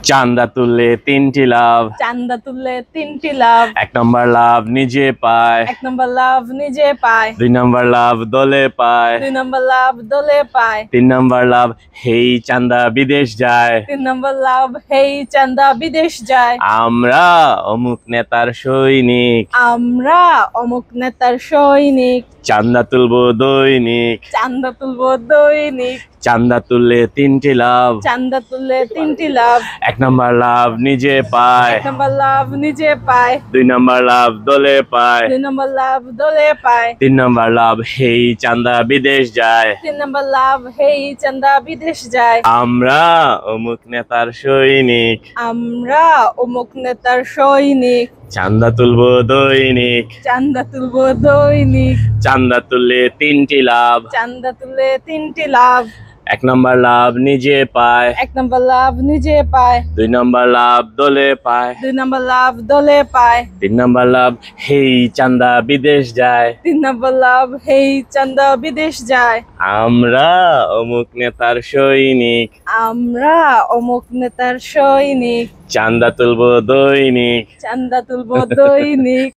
চান্দা তুললে তিনটি লাভ, চান্দা তুললে তিনটি লাভ। 1 নম্বর লাভ নিজে পায়, 1 নম্বর লাভ নিজে পায়। 2 নম্বর লাভ দলে পায়, 2 নম্বর লাভ দলে পায়। 3 নম্বর লাভ হেই চান্দা বিদেশ যায়। 3 নম্বর লাভ হেই চান্দা বিদেশ যায়। আমরা অমুক নেতার সৈনিক, আমরা অমুক নেতার সৈনিক। চান্দা তুলবো দৈনিক, চান্দা তুলবো দৈনিক। চান্দা তুললে তিনটি লাভ, চান্দা তুললে তিনটি লাভ। 1 নম্বর লাভ নিজে পায়, 1 নম্বর লাভ নিজে পায়। 2 নম্বর লাভ দলে পায়, 2 নম্বর লাভ দলে পায়। 3 নম্বর লাভ হেই চান্দা বিদেশ যায়। 3 নম্বর লাভ হেই চান্দা বিদেশ যায়। আমরা অমুক নেতার সৈনিক, আমরা অমুক নেতার সৈনিক। চান্দা তুলবো দৈনিক, চান্দা তুলবো দৈনিক। চান্দা তুললে তিনটি লাভ, চান্দা তুললে তিনটি লাভ। 1 নম্বর লাভ নিজে পায়, 1 নম্বর লাভ নিজে পায়। 2 নম্বর লাভ দলে পায়, 2 নম্বর লাভ দলে পায়। 3 নম্বর লাভ হেই চান্দা বিদেশ যায়। 3 নম্বর লাভ হেই চান্দা বিদেশ যায়। আমরা অমুক নেতার সৈনিক, আমরা অমুক নেতার সৈনিক। চান্দা তুলবো দৈনিক। চান্দা তুলবো দৈনিক।